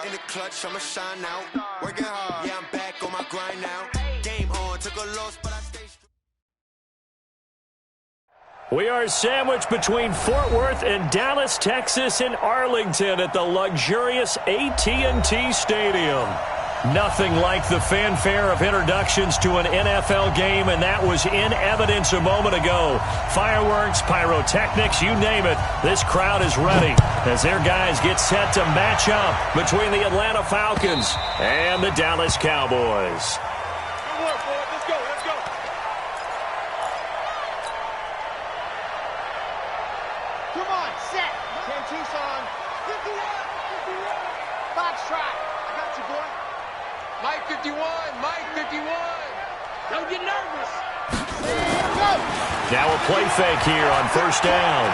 In the clutch, I'ma shine out. Working hard, yeah, I'm back on my grind now. Game on, took a loss, but I stay strong. We are sandwiched between Fort Worth and Dallas, Texas, and Arlington at the luxurious AT&T Stadium. Nothing like the fanfare of introductions to an NFL game, and that was in evidence a moment ago. Fireworks, pyrotechnics, you name it. This crowd is ready as their guys get set to match up between the Atlanta Falcons and the Dallas Cowboys. Good work, boys. Let's go. Let's go. Come on, set. Canteen on. 51. Box trot. I got you, boy. Mike 51. Mike 51. Don't get nervous. Go. Now a play fake here on first down.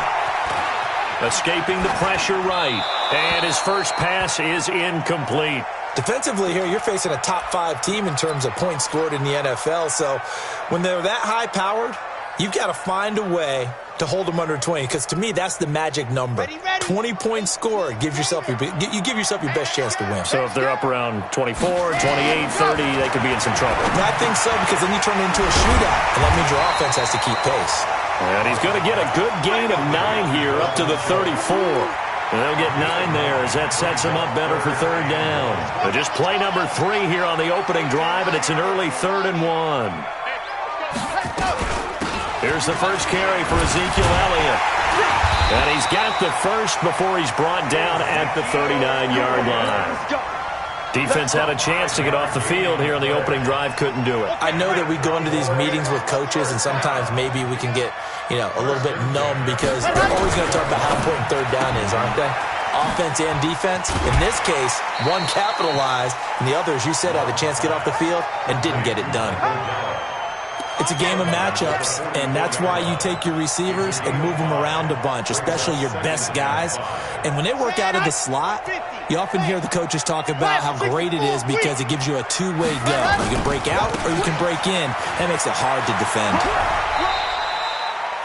Escaping the pressure right. And his first pass is incomplete. Defensively here, you're facing a top-5 team in terms of points scored in the NFL. So when they're that high-powered, you've got to find a way to hold them under 20, because to me, that's the magic number. 20 points scored gives yourself you give yourself your best chance to win. So if they're up around 24, 28, 30, they could be in some trouble. I think so, because then you turn it into a shootout, and that means your offense has to keep pace. And he's going to get a good gain of 9 here up to the 34. And they'll get 9 there as that sets him up better for third down. But just play number 3 here on the opening drive, and it's an early 3rd and 1. Here's the first carry for Ezekiel Elliott. And he's got the first before he's brought down at the 39-yard line. Defense had a chance to get off the field here on the opening drive, couldn't do it. I know that we go into these meetings with coaches, and sometimes maybe we can get, a little bit numb, because they're always going to talk about how important third down is, aren't they? Offense and defense. In this case, one capitalized, and the other, as you said, had a chance to get off the field and didn't get it done. It's a game of matchups, and that's why you take your receivers and move them around a bunch, especially your best guys. And when they work out of the slot, you often hear the coaches talk about how great it is because it gives you a two-way go. You can break out or you can break in. That makes it hard to defend.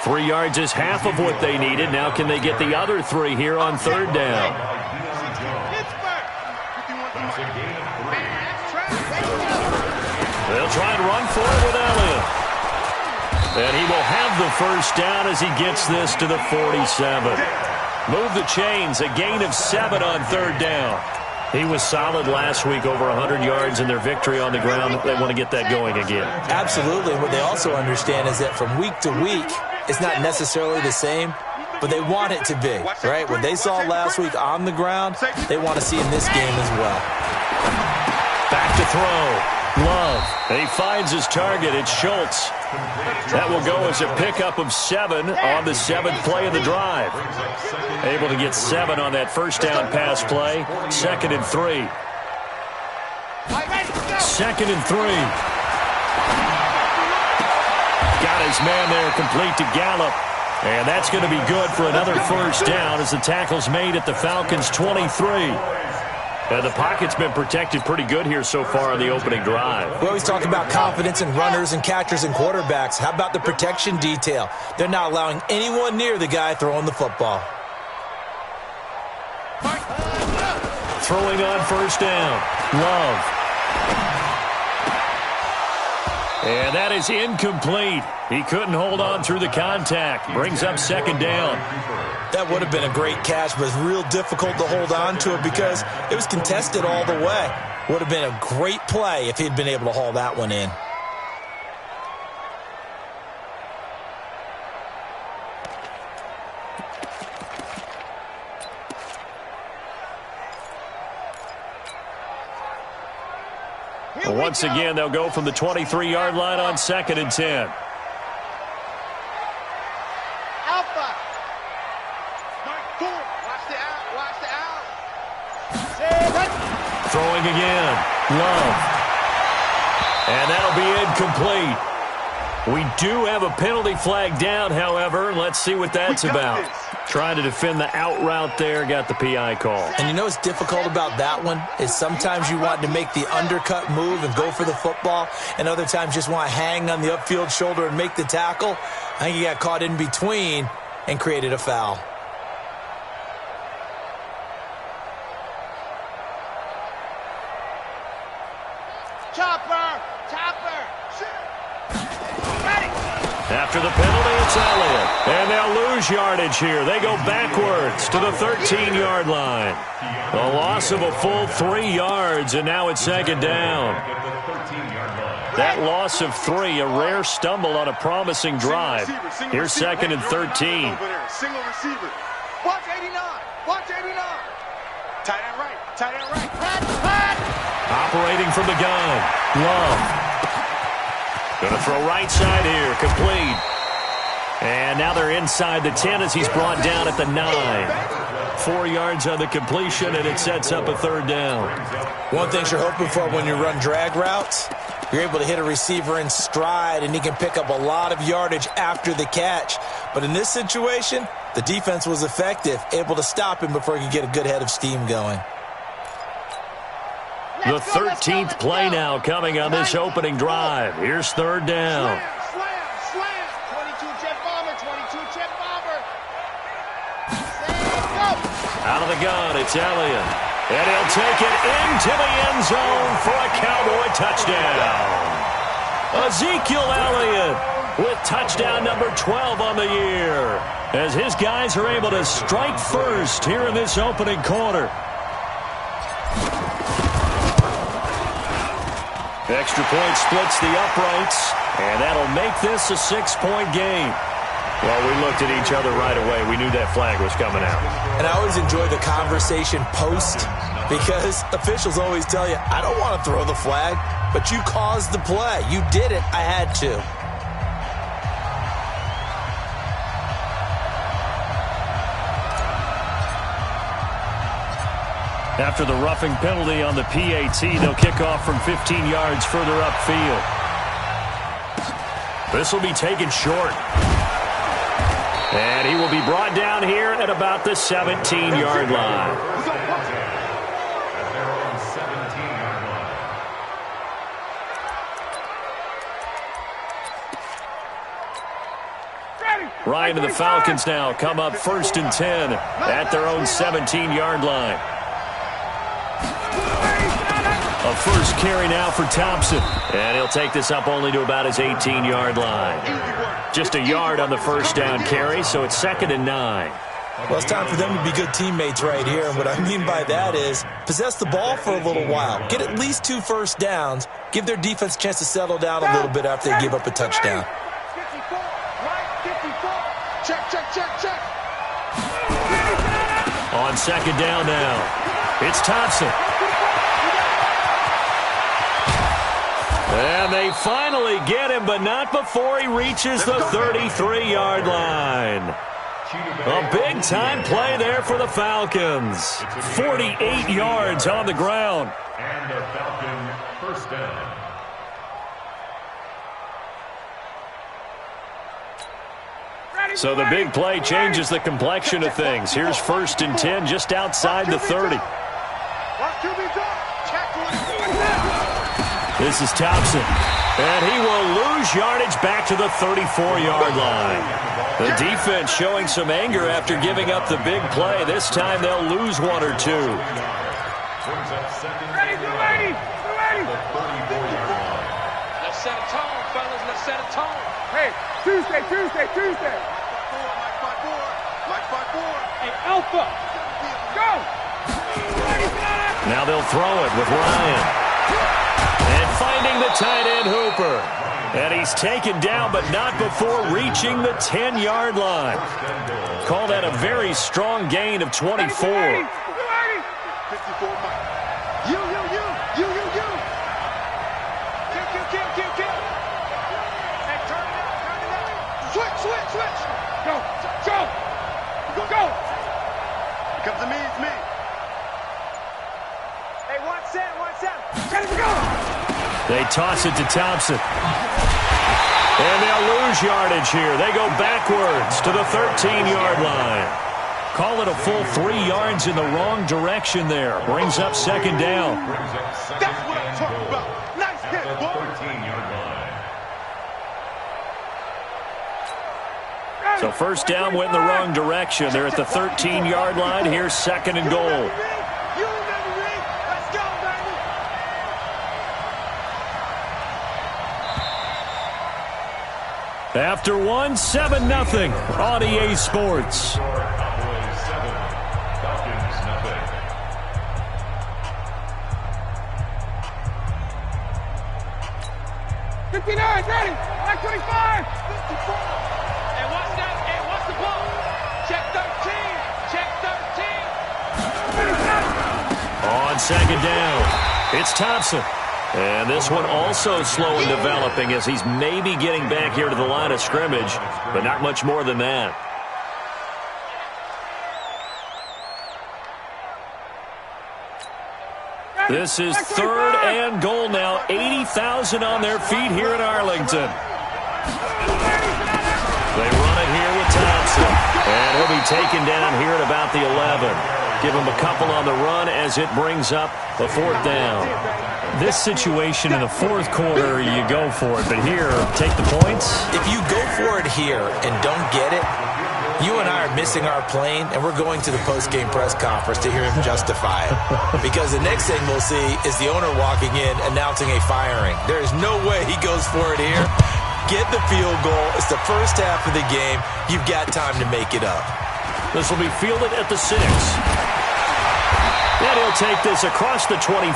3 yards is half of what they needed. Now can they get the other 3 here on third down? They'll try and run for it with Elliott. And he will have the first down as he gets this to the 47. Move the chains, a gain of 7 on third down. He was solid last week, over 100 yards in their victory on the ground. They want to get that going again. Absolutely. What they also understand is that from week to week, it's not necessarily the same, but they want it to be, right? What they saw last week on the ground, they want to see in this game as well. Back to throw. Love. And he finds his target. It's Schultz. That will go as a pickup of 7 on the 7th play of the drive. Able to get 7 on that first down pass play. 2nd and 3. 2nd and 3. Got his man there, complete to Gallup. And that's going to be good for another first down as the tackle's made at the Falcons' 23. The pocket's been protected pretty good here so far on the opening drive. We always talk about confidence in runners and catchers and quarterbacks. How about the protection detail? They're not allowing anyone near the guy throwing the football. Throwing on first down. Love. And that is incomplete. He couldn't hold on through the contact. Brings up 2nd down. That would have been a great catch, but it's real difficult to hold on to it because it was contested all the way. Would have been a great play if he'd been able to haul that one in. Well, once again, they'll go from the 23-yard line on 2nd and 10. Throwing again. Love. And that'll be incomplete. We do have a penalty flag down, however. Let's see what that's about. Trying to defend the out route there, got the PI call. And you know what's difficult about that one is sometimes you want to make the undercut move and go for the football, and other times just want to hang on the upfield shoulder and make the tackle. I think he got caught in between and created a foul. Chopper! Chopper! Ready! After the penalty, it's Elliott. And they'll lose yardage here. They go backwards to the 13-yard line. A loss of a full 3 yards, and now it's second down. That loss of 3, a rare stumble on a promising drive. Here's second and 13. Single receiver. Watch 89. Watch 89. Tight end right. Tight end right. Operating from the gun. Love. Going to throw right side here. Complete. And now they're inside the 10 as he's brought down at the 9. 4 yards on the completion, and it sets up a third down. One thing you're hoping for when you run drag routes, you're able to hit a receiver in stride, and he can pick up a lot of yardage after the catch. But in this situation, the defense was effective, able to stop him before he could get a good head of steam going. The 13th play now coming on this opening drive. Here's third down. Slam. 22 jet bomber. 22 jet bomber. Out of the gun, it's Elliott. And he'll take it into the end zone for a Cowboy touchdown. Ezekiel Elliott with touchdown number 12 on the year, as his guys are able to strike first here in this opening quarter. Extra point splits the uprights, and that'll make this a 6-point game. Well, we looked at each other right away. We knew that flag was coming out. And I always enjoy the conversation post, because officials always tell you, I don't want to throw the flag, but you caused the play. You did it. I had to. After the roughing penalty on the PAT, they'll kick off from 15 yards further upfield. This will be taken short. And he will be brought down here at about the 17-yard line. Ryan and the Falcons now come up 1st and 10 at their own 17-yard line. A first carry now for Thompson. And he'll take this up only to about his 18-yard line. Just a yard on the first down carry, so it's 2nd and 9. Well, it's time for them to be good teammates right here. And what I mean by that is possess the ball for a little while. Get at least 2 first downs. Give their defense a chance to settle down a little bit after they give up a touchdown. 54, right, 54. Check. On second down now, it's Thompson. And they finally get him, but not before he reaches the 33-yard line. A big-time play there for the Falcons. 48 yards on the ground. And a Falcon first down. So the big play changes the complexion of things. Here's 1st and 10 just outside the 30. This is Thompson. And he will lose yardage back to the 34-yard line. The defense showing some anger after giving up the big play. This time they'll lose 1 or 2. Ready. Let's set a tone, fellas. Let's set a tone. Hey, Tuesday. Mike 5-4. Hey, Alpha. Go. Now they'll throw it with Ryan. And finding the tight end Hooper. And he's taken down, but not before reaching the 10-yard line. Call that a very strong gain of 24. 54 Mike. You. Kill. And turn it out. Switch. Go. Here comes the me, it's me. Hey, 1 set. Ready to go. They toss it to Thompson. And they'll lose yardage here. They go backwards to the 13-yard line. Call it a full 3 yards in the wrong direction there. Brings up second down. That's what I'm talking about. Nice hit, boy. 13-yard line. So first down went in the wrong direction. They're at the 13-yard line. Here's 2nd and goal. After one, 7-0 on EA Sports. Cowboys 7, Falcons nothing. Ready. Back 25. 54. And what's that? And what's the ball? Check 13. Check 13. On second down, it's Thompson. And this one also slow in developing as he's maybe getting back here to the line of scrimmage, but not much more than that. This is 3rd and goal now. 80,000 on their feet here in Arlington. They run it here with Thompson. And he'll be taken down here at about the 11. Give him a couple on the run as it brings up the 4th down. This situation in the 4th quarter, you go for it. But here, take the points. If you go for it here and don't get it, you and I are missing our plane, and we're going to the post-game press conference to hear him justify it. Because the next thing we'll see is the owner walking in announcing a firing. There is no way he goes for it here. Get the field goal. It's the first half of the game. You've got time to make it up. This will be fielded at the 6. And he'll take this across the 25.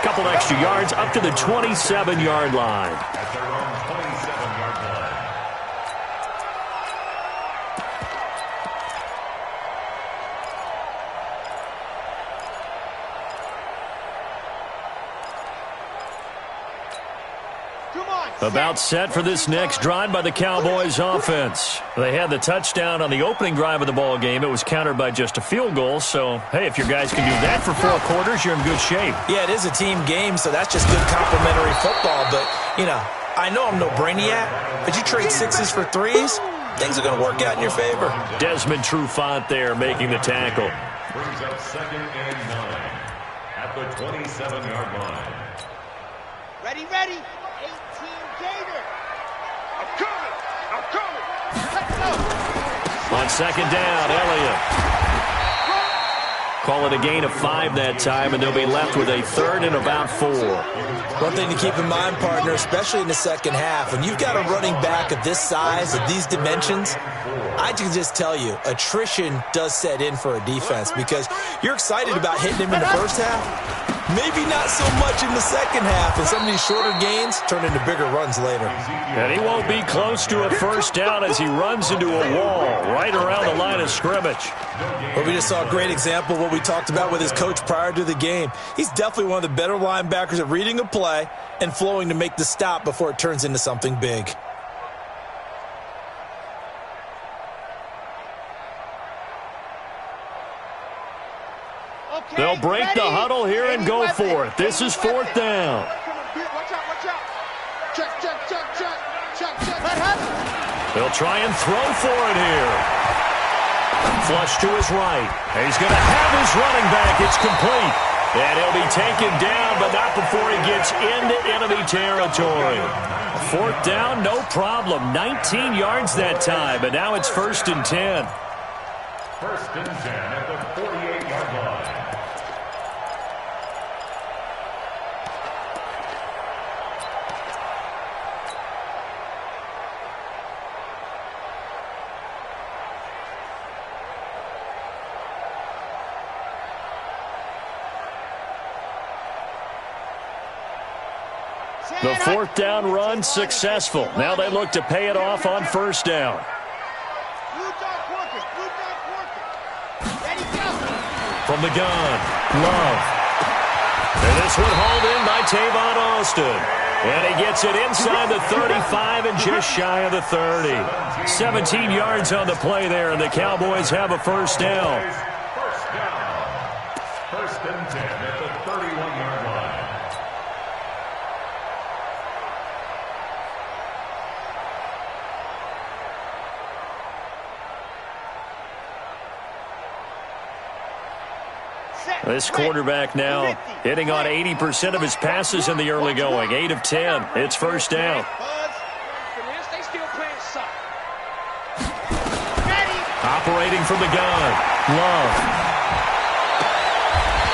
Couple extra yards up to the 27-yard line. At their own 27-yard line. About set for this next drive by the Cowboys offense. They had the touchdown on the opening drive of the ball game. It was countered by just a field goal. So, hey, if your guys can do that for 4 quarters, you're in good shape. Yeah, it is a team game, so that's just good complimentary football. But, you know, I know I'm no brainiac, but you trade 6s for 3s, things are going to work out in your favor. Desmond Trufant there making the tackle. Brings up 2nd and 9 at the 27-yard line. Ready. 18 Gator. I'm coming. Let's go. On second down, Elliott. Call it a gain of 5 that time, and they'll be left with a 3rd and about 4. One thing to keep in mind, partner, especially in the second half, when you've got a running back of this size, of these dimensions, I can just tell you, attrition does set in for a defense because you're excited about hitting him in the first half. Maybe not so much in the second half, and some of these shorter gains turn into bigger runs later. And he won't be close to a first down as he runs into a wall right around the line of scrimmage. Well, we just saw a great example of what we talked about with his coach prior to the game. He's definitely one of the better linebackers at reading a play and flowing to make the stop before it turns into something big. They'll break the huddle here and go for it. This is 4th down. Watch out. Check. They'll try and throw for it here. Flush to his right. He's going to have his running back. It's complete. And he'll be taken down, but not before he gets into enemy territory. 4th down, no problem. 19 yards that time, but now it's 1st and 10. 1st and 10 at the 48-yard line. The 4th down run successful. Now they look to pay it off on 1st down. From the gun, Love. And this one hauled in by Tavon Austin. And he gets it inside the 35 and just shy of the 30. 17 yards on the play there, and the Cowboys have a 1st down. 1st and 10 at the 31-yard line. This quarterback now hitting on 80% of his passes in the early going. 8 of 10. It's 1st down. Operating from the gun. Love.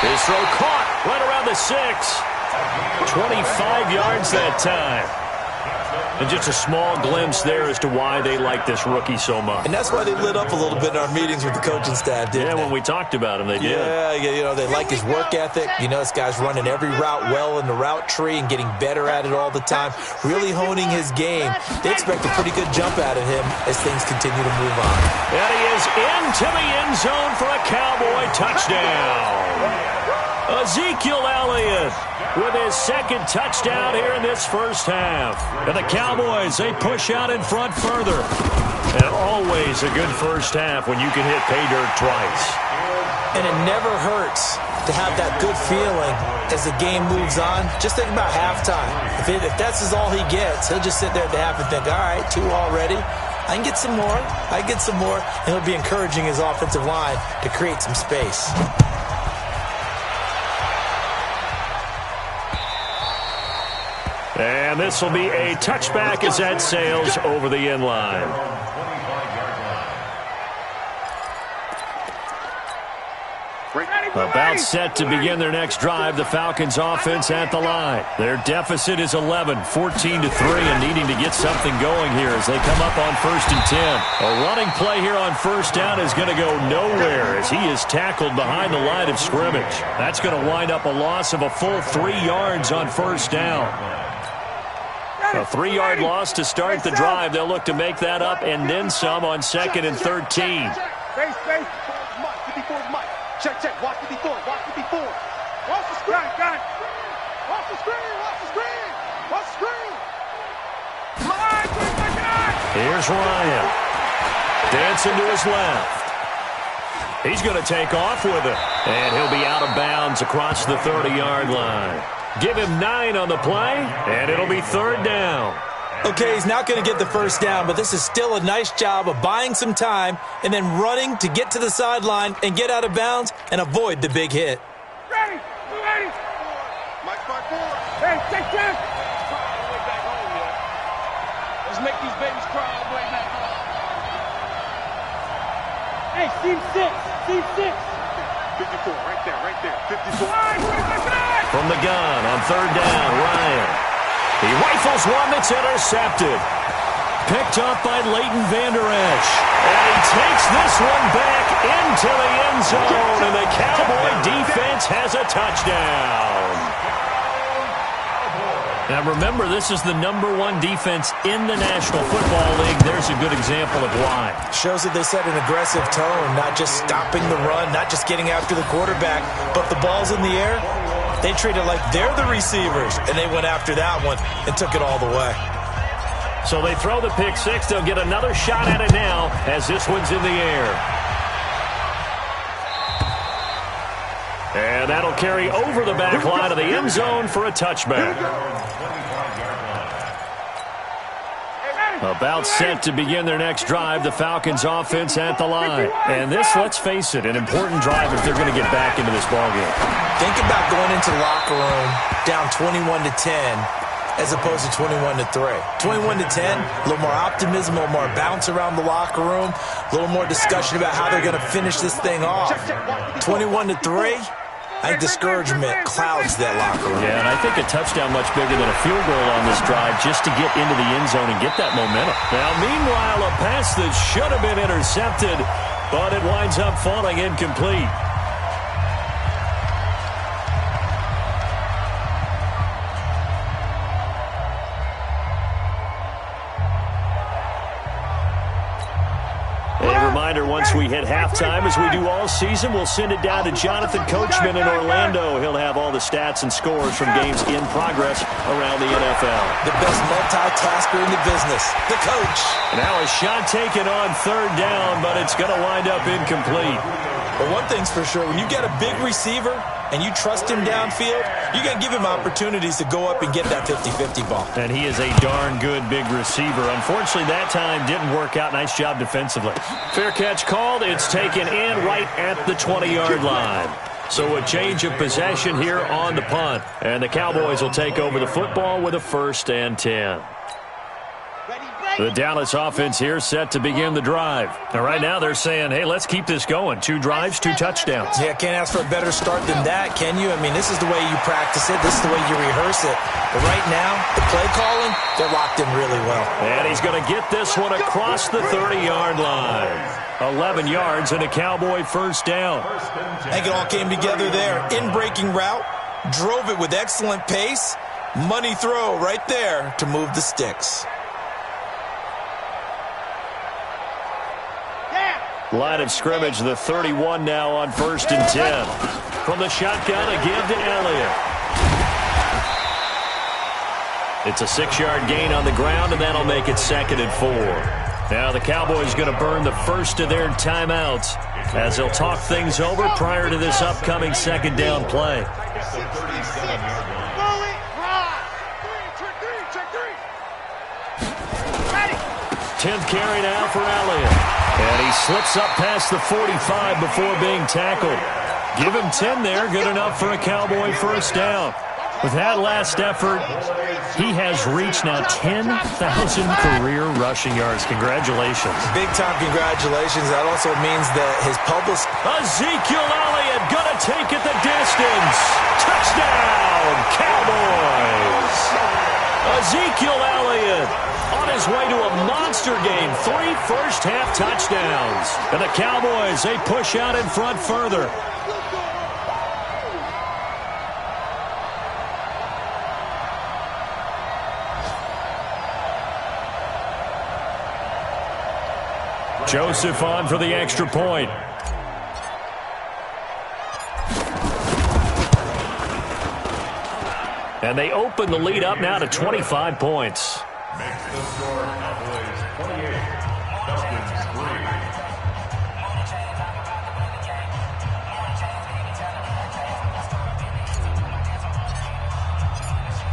His throw caught right around the 6. 25 yards that time. And just a small glimpse there as to why they like this rookie so much. And that's why they lit up a little bit in our meetings with the coaching staff, didn't they? When we talked about him, they did. Yeah, they like his work ethic. This guy's running every route well in the route tree and getting better at it all the time, really honing his game. They expect a pretty good jump out of him as things continue to move on. And he is into the end zone for a Cowboy touchdown. Ezekiel Elliott with his second touchdown here in this first half. And the Cowboys, they push out in front further. And always a good first half when you can hit pay dirt twice. And it never hurts to have that good feeling as the game moves on. Just think about halftime. If that's all he gets, he'll just sit there at the half and think, all right, 2 already. I can get some more. And he'll be encouraging his offensive line to create some space. And this will be a touchback as that sails over the end line. About set to begin their next drive, the Falcons offense at the line. Their deficit is 11, 14-3, and needing to get something going here as they come up on 1st and 10. A running play here on first down is going to go nowhere as he is tackled behind the line of scrimmage. That's going to wind up a loss of a full 3 yards on first down. A 3-yard loss to start the drive. They'll look to make that up and then some on 2nd and 13. Face. Check. Watch the before. Watch the screen. Watch the screen. Here's Ryan. Dancing to his left. He's going to take off with it. And he'll be out of bounds across the 30-yard line. Give him 9 on the play, and it'll be 3rd down. Okay, he's not going to get the first down, but this is still a nice job of buying some time and then running to get to the sideline and get out of bounds and avoid the big hit. Ready. Mike 5-4. Hey, take that. Let's make these babies cry all the way back home. Hey, seam 6. 54, right there. 54. From the gun on 3rd down, Ryan. He rifles one that's intercepted. Picked up by Leighton Vander Esch. And he takes this one back into the end zone, and the Cowboy defense has a touchdown. Now remember, this is the #1 defense in the National Football League. There's a good example of why. Shows that they set an aggressive tone, not just stopping the run, not just getting after the quarterback, but the ball's in the air. They treat it like they're the receivers, and they went after that one and took it all the way. So they throw the pick 6. They'll get another shot at it now as this one's in the air. And that'll carry over the back line of the end zone for a touchback. About set to begin their next drive, the Falcons offense at the line. And this, let's face it, an important drive if they're going to get back into this ballgame. Think about going into the locker room down 21-10 as opposed to 21-3. 21-10, a little more optimism, a little more bounce around the locker room, a little more discussion about how they're going to finish this thing off. 21-3, I think discouragement clouds that locker room. Yeah, and I think a touchdown much bigger than a field goal on this drive just to get into the end zone and get that momentum. Now, meanwhile, a pass that should have been intercepted, but it winds up falling incomplete. Once we hit halftime, as we do all season, we'll send it down to Jonathan Coachman in Orlando. He'll have all the stats and scores from games in progress around the NFL. The best multitasker in the business, the coach. Now a shot taken on 3rd down, but it's going to wind up incomplete. But one thing's for sure, when you get a big receiver and you trust him downfield, you're going to give him opportunities to go up and get that 50-50 ball. And he is a darn good big receiver. Unfortunately, that time didn't work out. Nice job defensively. Fair catch called. It's taken in right at the 20-yard line. So a change of possession here on the punt. And the Cowboys will take over the football with a 1st and 10. Ready, The Dallas offense here set to begin the drive. And right now they're saying, hey, let's keep this going. 2 drives, 2 touchdowns. Yeah, can't ask for a better start than that, can you? I mean, this is the way you practice it. This is the way you rehearse it. But right now, the play calling, they're locked in really well. And he's going to get this one across the 30-yard line. 11 yards and a Cowboy first down. I think it all came together there. In-breaking route, drove it with excellent pace. Money throw right there to move the sticks. Line of scrimmage, the 31 now on 1st and 10. From the shotgun, again to Elliott. It's a 6-yard gain on the ground, and that'll make it 2nd and 4. Now the Cowboys going to burn the first of their timeouts as they'll talk things over prior to this upcoming 2nd down play. 10th carry now for Elliott. And he slips up past the 45 before being tackled. Give him 10 there, good enough for a Cowboy first down. With that last effort, he has reached now 10,000 career rushing yards. Congratulations. Big-time congratulations. That also means that his public... Ezekiel Elliott going to take it the distance. Touchdown, Cowboys. Ezekiel Elliott on his way to a monster game. 3 first-half touchdowns. And the Cowboys, they push out in front further. Joseph on for the extra point. And they open the lead up now to 25 points. Makes the score Cowboys 28, Falcons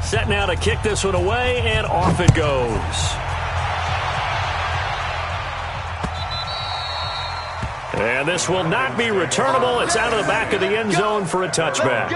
3. Set now to kick this one away, and off it goes. And this will not be returnable. It's out of the back of the end zone for a touchback.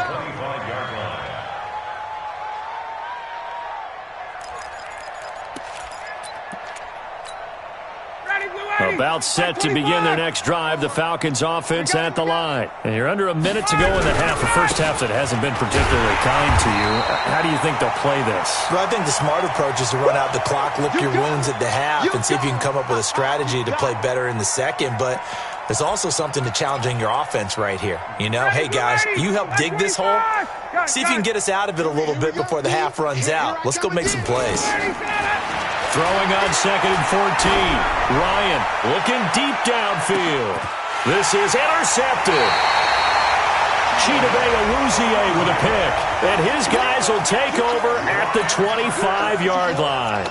About set to begin their next drive, the Falcons offense at the line. And you're under a minute to go in the half, a first half that hasn't been particularly kind to you. How do you think they'll play this? Well, I think the smart approach is to run out the clock, lick your wounds at the half, and see if you can come up with a strategy to play better in the second. But there's also something to challenging your offense right here. You know, hey, guys, you help dig this hole. See if you can get us out of it a little bit before the half runs out. Let's go make some plays. Throwing on 2nd and 14. Ryan looking deep downfield. This is intercepted. Chidobe Awuzie with a pick. And his guys will take over at the 25-yard line.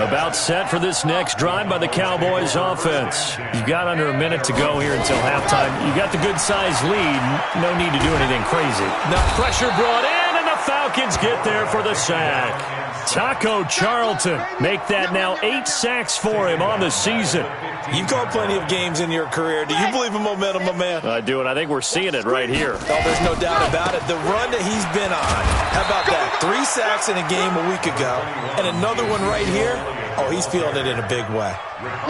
About set for this next drive by the Cowboys offense. You've got under a minute to go here until halftime. You got the good-sized lead. No need to do anything crazy. Now pressure brought in, and the Falcons get there for the sack. Taco Charlton make that now 8 sacks for him on the season. You've called plenty of games in your career. Do you believe in momentum, my man? I do, and I think we're seeing it right here. Oh, there's no doubt about it. The run that he's been on. How about that? 3 sacks in a game a week ago, and another one right here. Oh, he's feeling it in a big way.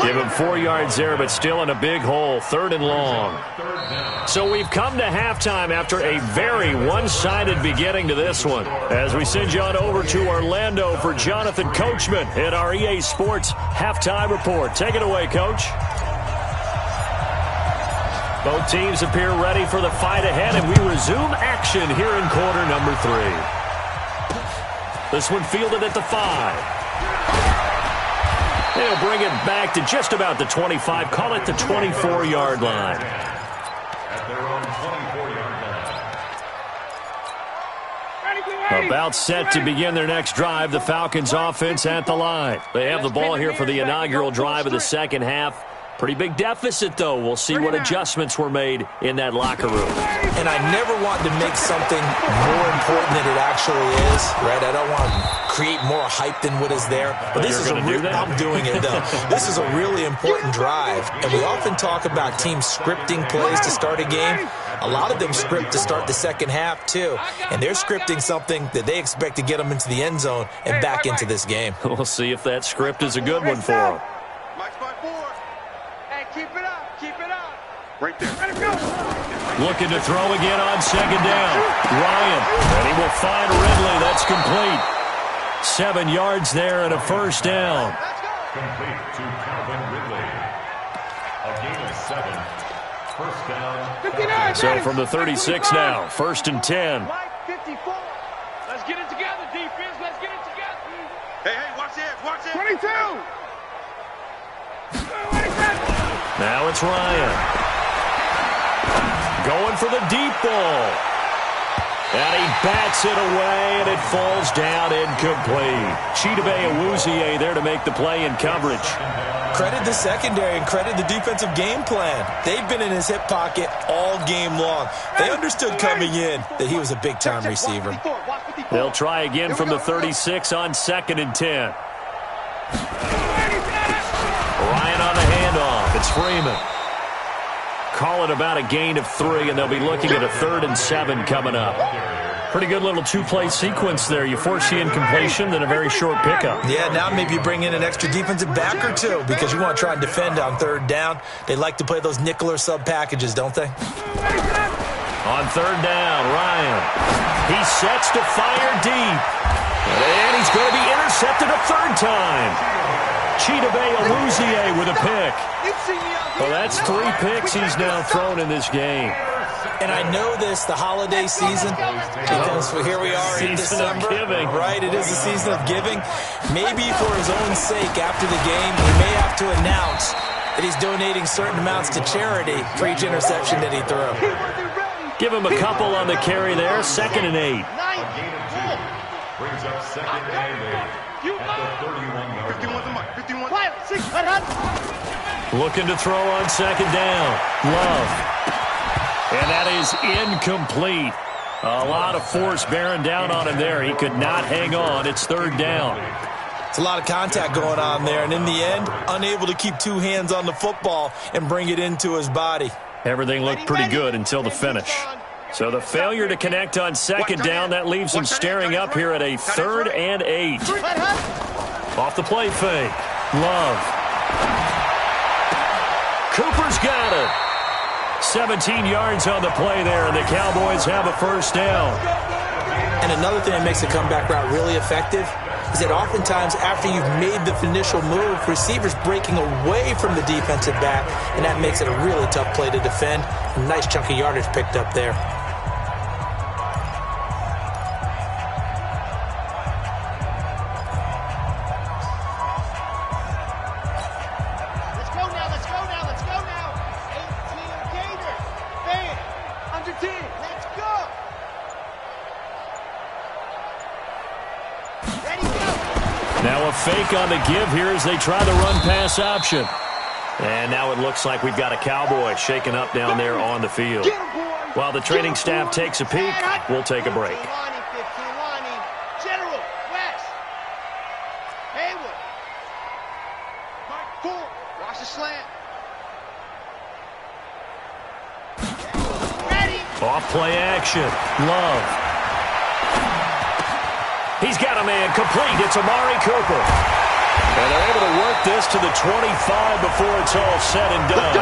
Give him 4 yards there, but still in a big hole. 3rd and long. So we've come to halftime after a very one-sided beginning to this one. As we send you on over to Orlando for Jonathan Coachman in our EA Sports Halftime Report. Take it away, Coach. Both teams appear ready for the fight ahead, and we resume action here in quarter number 3. This one fielded at the 5. They'll bring it back to just about the 25. Call it the 24-yard line. At their own 24-yard line. About set to begin their next drive, the Falcons offense at the line. They have the ball here for the inaugural drive of the second half. Pretty big deficit, though. We'll see what adjustments were made in that locker room. And I never want to make something more important than it actually is, right? I don't want to create more hype than what is there. But this is I'm doing it, though. This is a really important drive. And we often talk about teams scripting plays to start a game. A lot of them script to start the second half, too. And they're scripting something that they expect to get them into the end zone and back into this game. We'll see if that script is a good one for them. Hey, keep it up. Keep it up. Right there. Let him go. Looking to throw again on second down. Ryan, and he will find Ridley. That's complete. 7 yards there and a first down. Complete to Calvin Ridley. A gain of 7. First down. 59. So from the 36 now, 1st and 10. Mike, 54. Let's get it together, defense. Let's get it together. Hey, watch it. Watch it. 22. Now it's Ryan. Going for the deep ball. And he bats it away, and it falls down incomplete. Chidobe there to make the play in coverage. Credit the secondary and credit the defensive game plan. They've been in his hip pocket all game long. They understood coming in that he was a big-time receiver. They'll try again from the 36 on 2nd and 10. Ryan on the handoff. It's Freeman. Call it about a gain of 3, and they'll be looking at a 3rd and 7 coming up. Pretty good little 2-play sequence there. You force the incompletion, then a very short pickup. Yeah, now maybe you bring in an extra defensive back or two because you want to try and defend on 3rd down. They like to play those nickel or sub packages, don't they? On 3rd down, Ryan. He sets to fire deep. And he's going to be intercepted a 3rd time. Chidobe with a pick. Well, that's 3 picks he's now thrown in this game. And I know this, the holiday season, because here we are in December. Right, it is the season of giving. Maybe for his own sake, after the game, he may have to announce that he's donating certain amounts to charity for each interception that he threw. Give him a couple on the carry there, 2nd and 8. Brings up 2nd and 8 at the 31-yard line. 51. Looking to throw on 2nd down. Love. And that is incomplete. A lot of force bearing down on him there. He could not hang on. It's 3rd down. It's a lot of contact going on there, and in the end, unable to keep 2 hands on the football and bring it into his body. Everything looked pretty good until the finish. So the failure to connect on 2nd down, that leaves him staring up here at a 3rd and 8. Off the play fake. Love. Cooper's got it. 17 yards on the play there, and the Cowboys have a first down. And another thing that makes the comeback route really effective is that oftentimes after you've made the initial move, receivers breaking away from the defensive back, and that makes it a really tough play to defend. A nice chunk of yardage picked up there. Now a fake on the give here as they try the run-pass option. And now it looks like we've got a Cowboy shaken up down there on the field. While the training staff takes a peek, we'll take a break. General, West. Haywood. Mark 4. Watch the slant. Ready. Off play action. Love. He's got a man complete. It's Amari Cooper. And they're able to work this to the 25 before it's all said and done.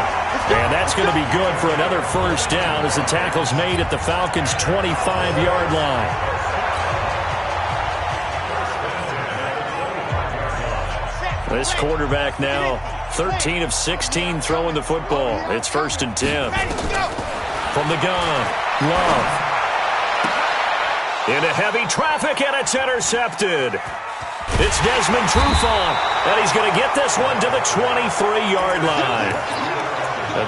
And that's going to be good for another first down as the tackle's made at the Falcons' 25-yard line. This quarterback now 13 of 16 throwing the football. It's 1st and 10. From the gun, Love. Into heavy traffic, and it's intercepted. It's Desmond Trufant, and he's going to get this one to the 23-yard line.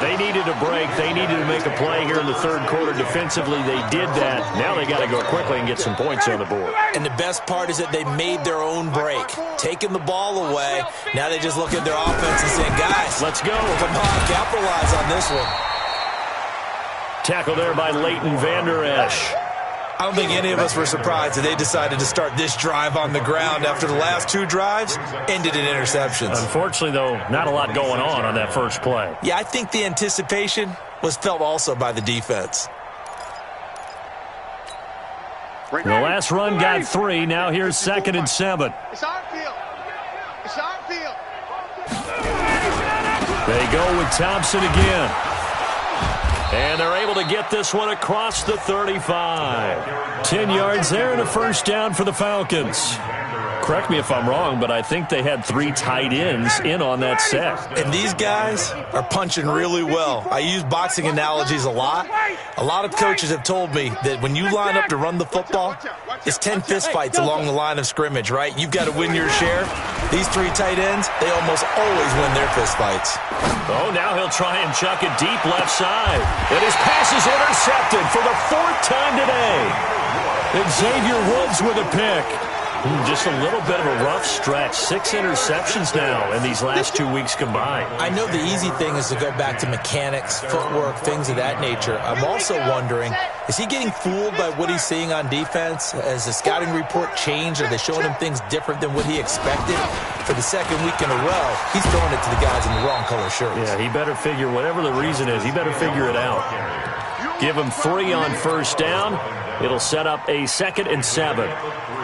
They needed a break. They needed to make a play here in the 3rd quarter defensively. They did that. Now they got to go quickly and get some points on the board. And the best part is that they made their own break, taking the ball away. Now they just look at their offense and saying, guys, let's go. Come on, capitalize on this one. Tackle there by Leighton Vander Esch. I don't think any of us were surprised that they decided to start this drive on the ground after the last 2 drives ended in interceptions. Unfortunately, though, not a lot going on that first play. Yeah, I think the anticipation was felt also by the defense. The last run got 3. Now here's 2nd and 7. It's our field. It's our field. They go with Thompson again. And they're able to get this one across the 35. 10 yards there and a first down for the Falcons. Correct me if I'm wrong, but I think they had 3 tight ends in on that set. And these guys are punching really well. I use boxing analogies a lot. A lot of coaches have told me that when you line up to run the football, it's 10 fistfights along the line of scrimmage, right? You've got to win your share. These 3 tight ends, they almost always win their fistfights. Oh, now he'll try and chuck it deep left side. And his pass is intercepted for the 4th time today. Xavier Woods with a pick. Just a little bit of a rough stretch. 6 interceptions now in these last 2 weeks combined. I know the easy thing is to go back to mechanics, footwork, things of that nature. I'm also wondering, is he getting fooled by what he's seeing on defense? Has the scouting report changed? Are they showing him things different than what he expected? For the 2nd week in a row, he's throwing it to the guys in the wrong color shirts. Yeah, he better figure, whatever the reason is, he better figure it out. Give him 3 on first down. It'll set up a 2nd and 7.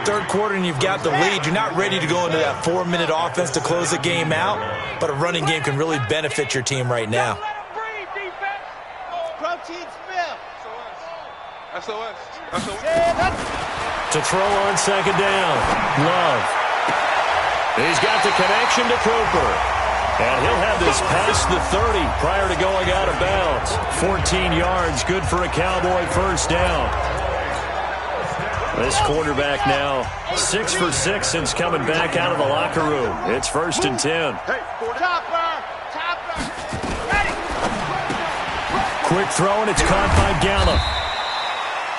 3rd quarter and you've got the lead. You're not ready to go into that 4-minute offense to close the game out, but a running game can really benefit your team right now. Protein spill. SOS. To throw on 2nd down. Love. He's got the connection to Cooper. And he'll have this past the 30 prior to going out of bounds. 14 yards, good for a Cowboy first down. This quarterback now 6 for 6 since coming back out of the locker room. It's 1st and 10. Topper. Ready. Quick throw, and it's caught by Gallup.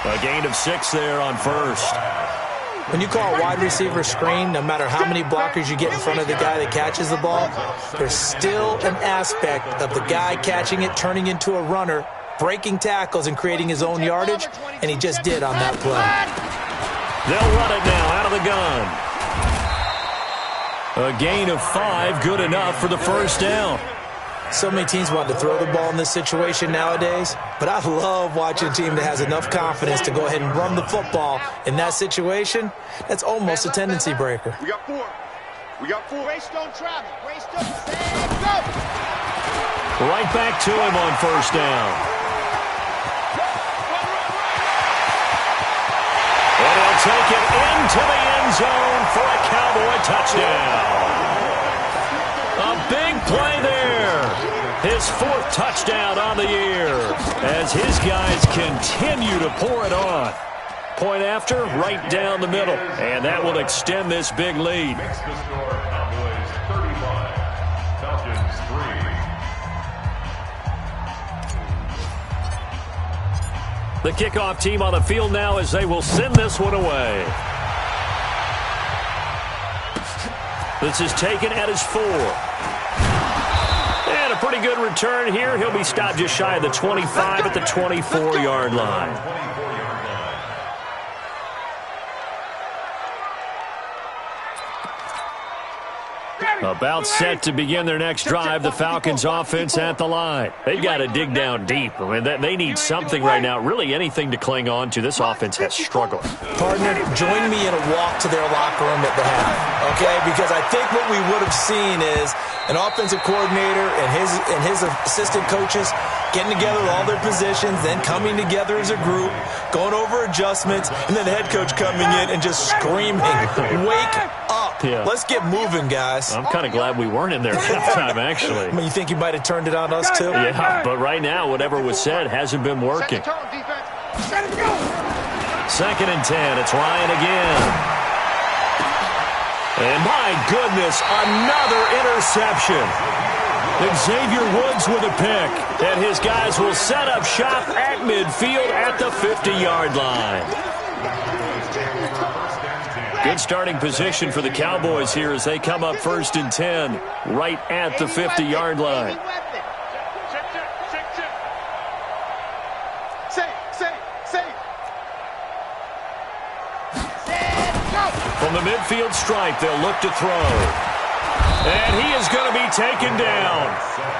A gain of 6 there on first. When you call a wide receiver screen, no matter how many blockers you get in front of the guy that catches the ball, there's still an aspect of the guy catching it, turning into a runner, breaking tackles and creating his own yardage, and he just did on that play. They'll run it now out of the gun. A gain of 5, good enough for the first down. So many teams want to throw the ball in this situation nowadays, but I love watching a team that has enough confidence to go ahead and run the football in that situation. That's almost a tendency breaker. We got 4. Race don't travel. Race don't go. Right back to him on first down. And he'll take it into the end zone for a Cowboy touchdown. A big play there. His 4th touchdown on the year as his guys continue to pour it on. Point after, right down the middle. And that will extend this big lead. Makes the score Cowboys 35, Falcons 3. The kickoff team on the field now as they will send this one away. This is taken at his 4. And a pretty good return here. He'll be stopped just shy of the 25 at the 24-yard line. About set to begin their next drive, the Falcons offense at the line. They've got to dig down deep. I mean, they need something right now, really anything to cling on to. This offense has struggled. Partner, join me in a walk to their locker room at the half, okay? Because I think what we would have seen is an offensive coordinator and his assistant coaches getting together with all their positions, then coming together as a group, going over adjustments, and then the head coach coming in and just screaming, "Wake up. Yeah. Let's get moving, guys." I'm kind of glad we weren't in there at halftime, actually. I mean, you think you might have turned it on us, too? Yeah, but right now, whatever was said hasn't been working. 2nd and 10. It's Ryan again. And my goodness, another interception. Xavier Woods with a pick. And his guys will set up shop at midfield at the 50-yard line. Good starting position for the Cowboys here as they come up 1st and 10 right at the 50-yard line. From the midfield stripe, they'll look to throw. And he is going to be taken down.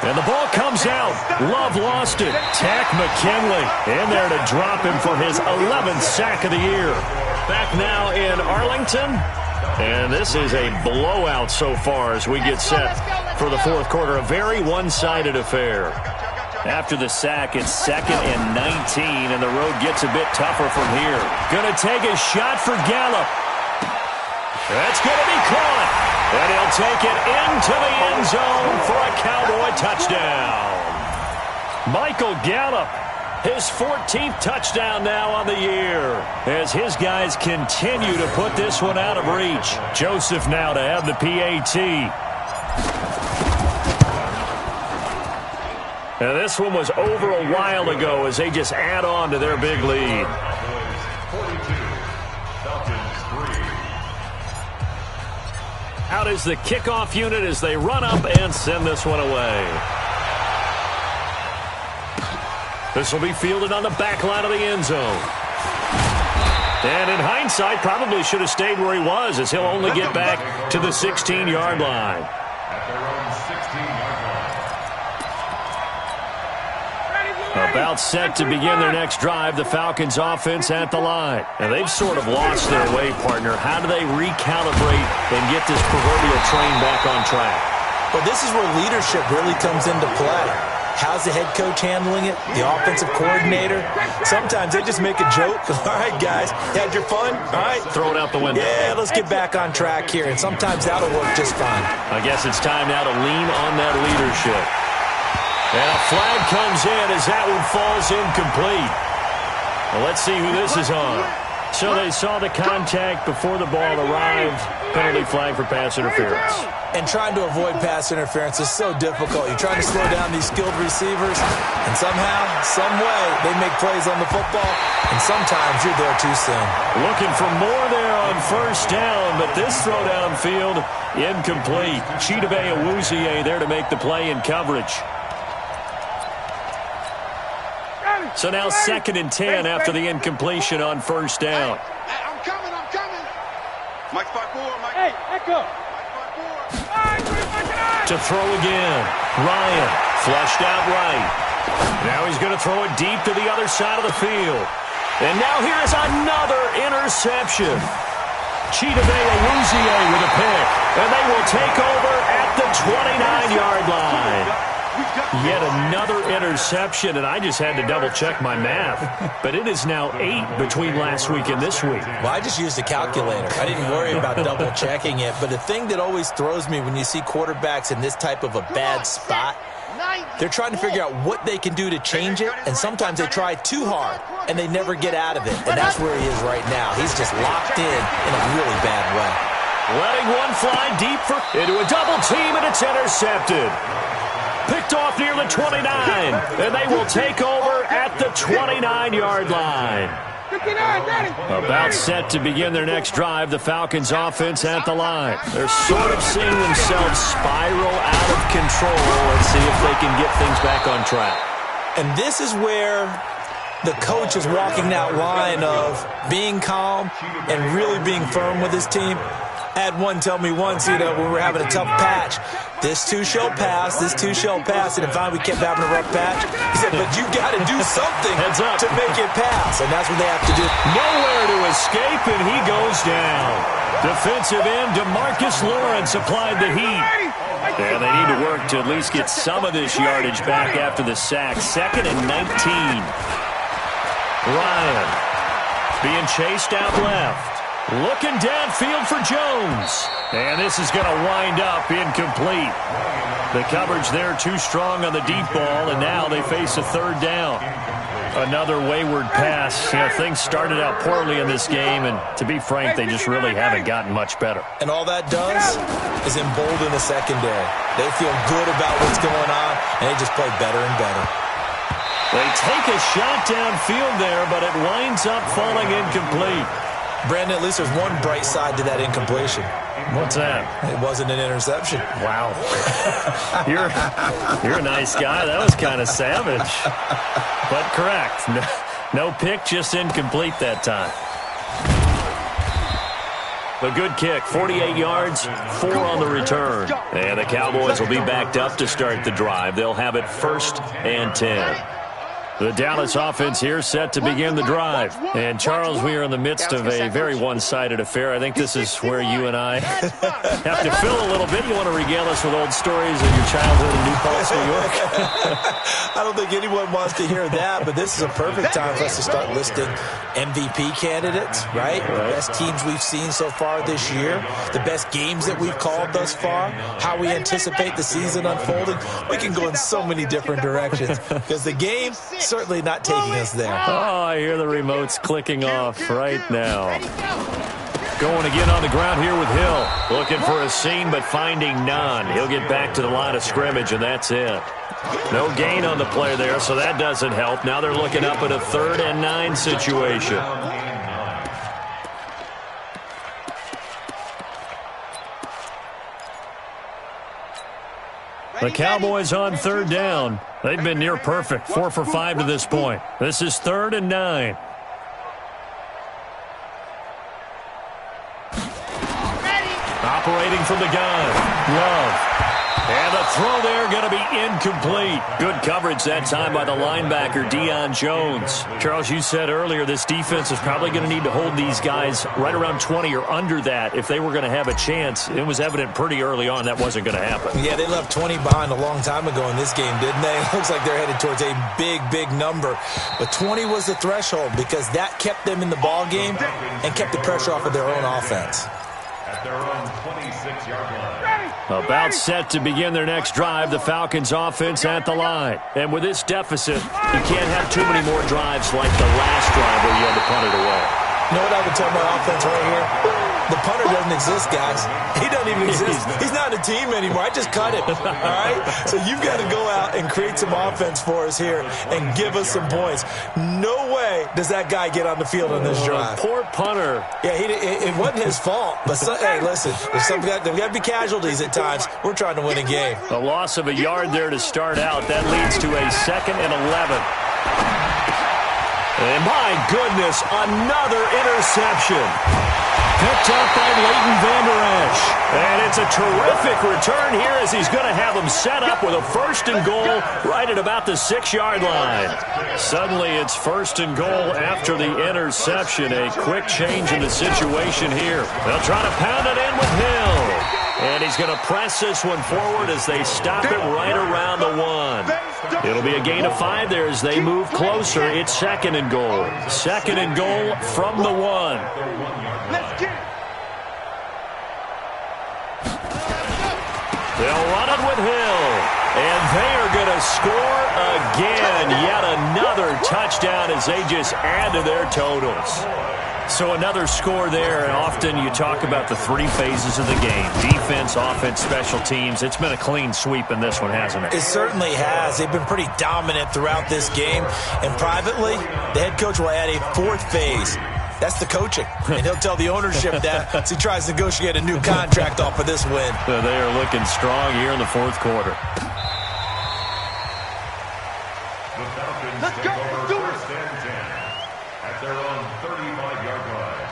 And the ball comes out. Love lost it. Tack McKinley in there to drop him for his 11th sack of the year. Back now in Arlington. And this is a blowout so far as we get set for the fourth quarter. A very one-sided affair. After the sack, it's 2nd and 19, and the road gets a bit tougher from here. Going to take a shot for Gallup. That's going to be caught. And he'll take it into the end zone for a Cowboy touchdown. Michael Gallup, his 14th touchdown now on the year, as his guys continue to put this one out of reach. Joseph now to have the PAT. Now this one was over a while ago as they just add on to their big lead. 42, Falcons 3. Out is the kickoff unit as they run up and send this one away. This will be fielded on the back line of the end zone. And in hindsight, probably should have stayed where he was, as he'll only get back to the 16-yard line. At their own 16-yard line. About set to begin their next drive, the Falcons offense at the line. And they've sort of lost their way, partner. How do they recalibrate and get this proverbial train back on track? Well, this is where leadership really comes into play. How's the head coach handling it? The offensive coordinator? Sometimes they just make a joke. All right, guys, had your fun? All right. Throw it out the window. Yeah, let's get back on track here. And sometimes that'll work just fine. I guess it's time now to lean on that leadership. And a flag comes in as that one falls incomplete. Well, let's see who this is on. So they saw the contact before the ball arrived. Penalty flag for pass interference. And trying to avoid pass interference is so difficult. You're trying to slow down these skilled receivers, and somehow, some way, they make plays on the football, and sometimes you're there too soon. Looking for more there on first down, but this throw downfield, incomplete. Chidobe Awuzie there to make the play in coverage. So now 2nd and 10 after the incompletion on first down. Hey, I'm coming. Mike 5-4, Mike. Hey, echo. To throw again. Ryan flushed out right. Now he's going to throw it deep to the other side of the field. And now here is another interception. Chidobe Awuzie with a pick. And they will take over at the 29-yard line. Yet another interception, and I just had to double-check my math. But it is now 8 between last week and this week. Well, I just used a calculator. I didn't worry about double-checking it. But the thing that always throws me when you see quarterbacks in this type of a bad spot, they're trying to figure out what they can do to change it, and sometimes they try too hard, and they never get out of it. And that's where he is right now. He's just locked in a really bad way. Letting one fly deep into a double team, and it's intercepted. Picked off near the 29, and they will take over at the 29-yard line. About set to begin their next drive, the Falcons offense at the line. They're sort of seeing themselves spiral out of control. Let's see if they can get things back on track. And this is where the coach is walking that line of being calm and really being firm with his team. I had one tell me once, when we were having a tough patch, this too shall pass, this too shall pass, and if we kept having a rough patch, he said, but you got to do something to make it pass, and that's what they have to do. Nowhere to escape, and he goes down. Defensive end DeMarcus Lawrence applied the heat. And they need to work to at least get some of this yardage back after the sack. 2nd and 19. Ryan being chased out left. Looking downfield for Jones. And this is going to wind up incomplete. The coverage there too strong on the deep ball, and now they face a 3rd down. Another wayward pass. Things started out poorly in this game, and to be frank, they just really haven't gotten much better. And all that does is embolden the secondary. They feel good about what's going on, and they just play better and better. They take a shot downfield there, but it winds up falling incomplete. Brandon, at least there's one bright side to that incompletion. What's that? It wasn't an interception. Wow. You're a nice guy. That was kind of savage. But correct. No pick, just incomplete that time. A good kick, 48 yards, 4 on the return. And the Cowboys will be backed up to start the drive. They'll have it 1st and 10. The Dallas offense here set to begin the drive. And, Charles, we are in the midst of a very one-sided affair. I think this is where you and I have to fill a little bit. You want to regale us with old stories of your childhood in New Paltz, New York? I don't think anyone wants to hear that, but this is a perfect time for us to start listing MVP candidates, right? The best teams we've seen so far this year, the best games that we've called thus far, how we anticipate the season unfolding. We can go in so many different directions because the game certainly not taking us there. Oh, I hear the remotes clicking off right now. Going again on the ground here with Hill. Looking for a seam, but finding none. He'll get back to the line of scrimmage, and that's it. No gain on the play there, so that doesn't help. Now they're looking up at a 3rd and 9 situation. The Cowboys on 3rd down. They've been near perfect, 4 for 5 to this point. This is 3rd and 9. Operating from the gun. Love. And the throw there going to be incomplete. Good coverage that time by the linebacker, Deion Jones. Charles, you said earlier this defense is probably going to need to hold these guys right around 20 or under that if they were going to have a chance. It was evident pretty early on that wasn't going to happen. Yeah, they left 20 behind a long time ago in this game, didn't they? It looks like they're headed towards a big, big number. But 20 was the threshold because that kept them in the ball game and kept the pressure off of their own offense. At their own 26-yard line. About set to begin their next drive, the Falcons offense at the line. And with this deficit, you can't have too many more drives like the last drive where you had to punt it away. You know what I would tell my offense right here? The punter doesn't exist, guys. He doesn't even exist. He's not a team anymore. I just cut him, all right? So you've got to go out and create some offense for us here and give us some points. No way does that guy get on the field on this drive. Poor punter. Yeah, it wasn't his fault. But, hey, listen, there's got to be casualties at times. We're trying to win a game. A loss of a yard there to start out. That leads to a 2nd and 11. And my goodness, another interception. Picked up by Leighton Vander Esch. And it's a terrific return here as he's going to have them set up with a 1st and goal right at about the 6-yard line. Suddenly it's 1st and goal after the interception. A quick change in the situation here. They'll try to pound it in with Hill. And he's going to press this one forward as they stop it right around the 1. It'll be a gain of 5 there as they move closer. It's 2nd and goal. 2nd and goal from the 1. They'll run it with Hill. And they are going to score again. Yet another touchdown as they just add to their totals. So another score there, and often you talk about the 3 phases of the game. Defense, offense, special teams. It's been a clean sweep in this one, hasn't it? It certainly has. They've been pretty dominant throughout this game. And privately, the head coach will add a 4th phase. That's the coaching. And he'll tell the ownership that as he tries to negotiate a new contract off of this win. So they are looking strong here in the 4th quarter. The Falcons take over 1st and 10 at their own 35-yard line.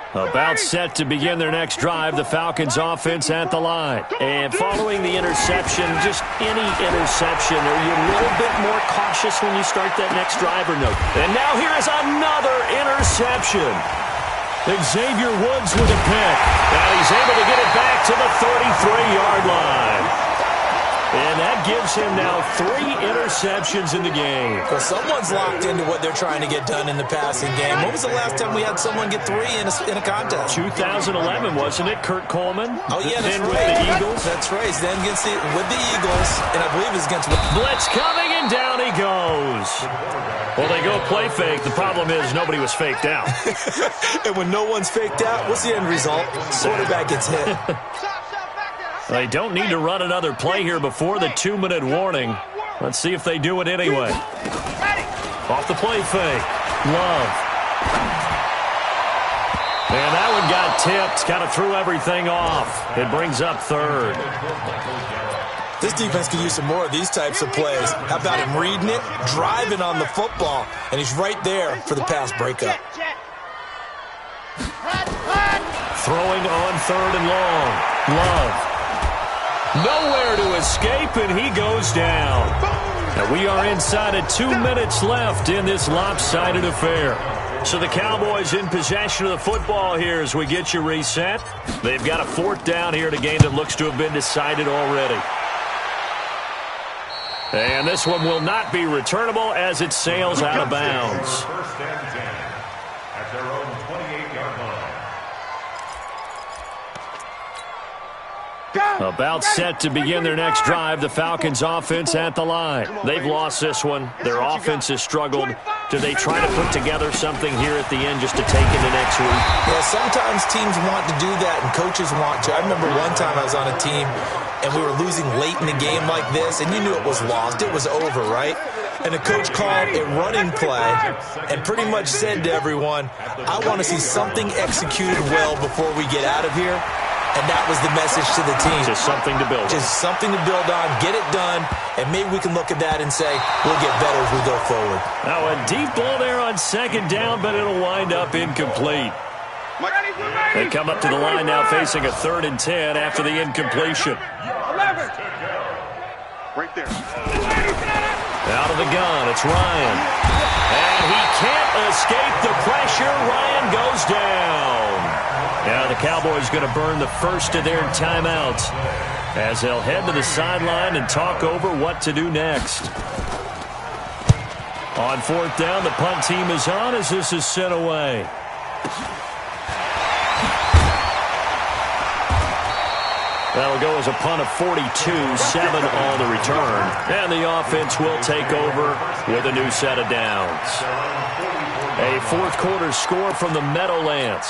About set to begin their next drive, the Falcons offense at the line. And following the interception, just any interception, are you a little bit more cautious when you start that next drive or no? And now here is another interception. Xavier Woods with a pick. Now he's able to get it back to the 33-yard line. And that gives him now 3 interceptions in the game. Well, someone's locked into what they're trying to get done in the passing game. When was the last time we had someone get 3 in a contest? 2011, wasn't it? Kurt Coleman? Oh, yeah, that's then right. With the Eagles. That's right. Then with the Eagles, and I believe it's against... Blitz coming, and down he goes. Well, they go play fake. The problem is nobody was faked out. And when no one's faked out, what's the end result? Quarterback gets hit. They don't need to run another play here before the 2-minute warning. Let's see if they do it anyway. Off the play fake. Love. And that one got tipped. Kind of threw everything off. It brings up 3rd. This defense could use some more of these types of plays. How about him reading it, driving on the football, and he's right there for the pass breakup. Throwing on 3rd and long. Love. Nowhere to escape, and he goes down. And we are inside of 2 minutes left in this lopsided affair. So the Cowboys in possession of the football here as we get you reset. They've got a 4th down here in a game that looks to have been decided already. And this one will not be returnable as it sails out of bounds. First and 10 at their own 28-yard line. About set to begin their next drive, the Falcons offense at the line. They've lost this one. Their offense has struggled. Do they try to put together something here at the end just to take into next week? Yeah, sometimes teams want to do that and coaches want to. I remember one time I was on a team and we were losing late in the game like this, and you knew it was lost. It was over, right? And the coach called a running play and pretty much said to everyone, I want to see something executed well before we get out of here. And that was the message to the team. Just something to build on. Just something to build on, get it done, and maybe we can look at that and say, we'll get better as we go forward. Now a deep ball there on 2nd down, but it'll wind up incomplete. They come up to the line now facing a 3rd and 10 after the incompletion. 11. Right there. Out of the gun, it's Ryan. And he can't escape the pressure. Ryan goes down. Now the Cowboys going to burn the first of their timeouts as they'll head to the sideline and talk over what to do next. On 4th down, the punt team is on as this is sent away. That'll go as a punt of 42, 7 on the return. And the offense will take over with a new set of downs. A 4th quarter score from the Meadowlands.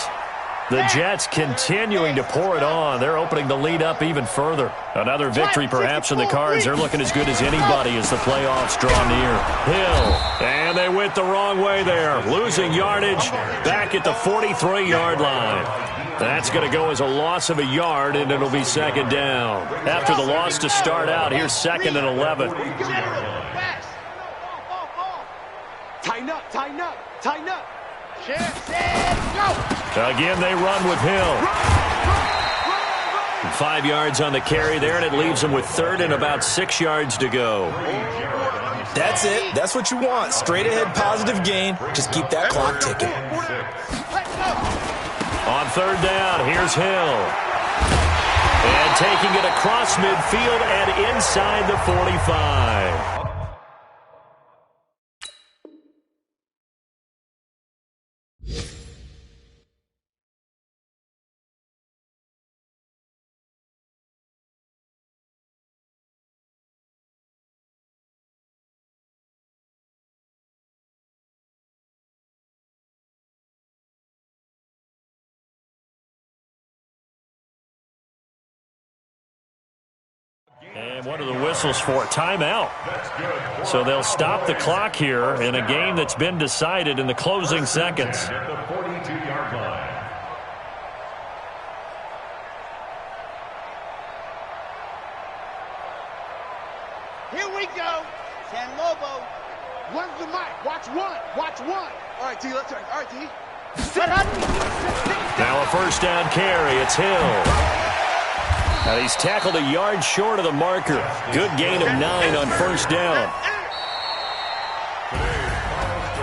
The Jets continuing to pour it on. They're opening the lead up even further. Another victory perhaps in the cards. They're looking as good as anybody as the playoffs draw near. Hill, and they went the wrong way there. Losing yardage back at the 43-yard line. That's going to go as a loss of a yard, and it'll be 2nd down. After the loss to start out, here's 2nd and 11. Tighten up, tighten up, tighten up. Go. Again, they run with Hill. 5 yards on the carry there, and it leaves them with 3rd and about 6 yards to go. That's it. That's what you want. Straight ahead positive gain. Just keep that clock ticking. On 3rd down, here's Hill. And taking it across midfield and inside the 45. And what are the whistles for? Timeout. So they'll stop the clock here in a game that's been decided in the closing seconds. At the 42-yard line. Here we go. San Lobo. One's the mic. Watch one. Watch one. All right, T, let's turn. All right, T. Now a 1st down carry. It's Hill. Now he's tackled a yard short of the marker. Good gain of 9 on 1st down.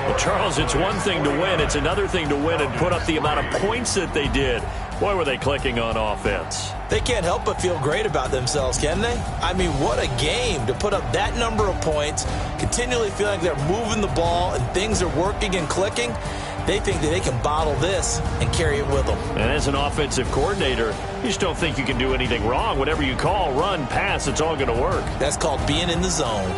Well, Charles, it's one thing to win. It's another thing to win and put up the amount of points that they did. Boy, were they clicking on offense. They can't help but feel great about themselves, can they? I mean, what a game to put up that number of points, continually feeling like they're moving the ball and things are working and clicking. They think that they can bottle this and carry it with them. And as an offensive coordinator, you just don't think you can do anything wrong. Whatever you call, run, pass, it's all going to work. That's called being in the zone.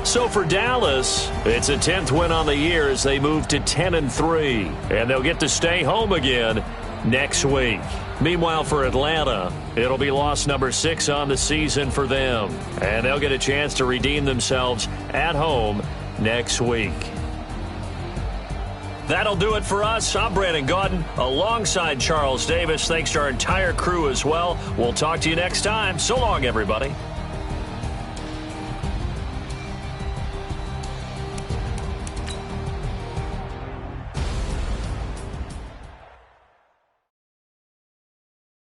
So for Dallas, it's a 10th win on the year as they move to 10-3. And they'll get to stay home again next week. Meanwhile, for Atlanta, it'll be loss number 6 on the season for them. And they'll get a chance to redeem themselves at home next week. That'll do it for us. I'm Brandon Gaudin alongside Charles Davis. Thanks to our entire crew as well. We'll talk to you next time. So long, everybody.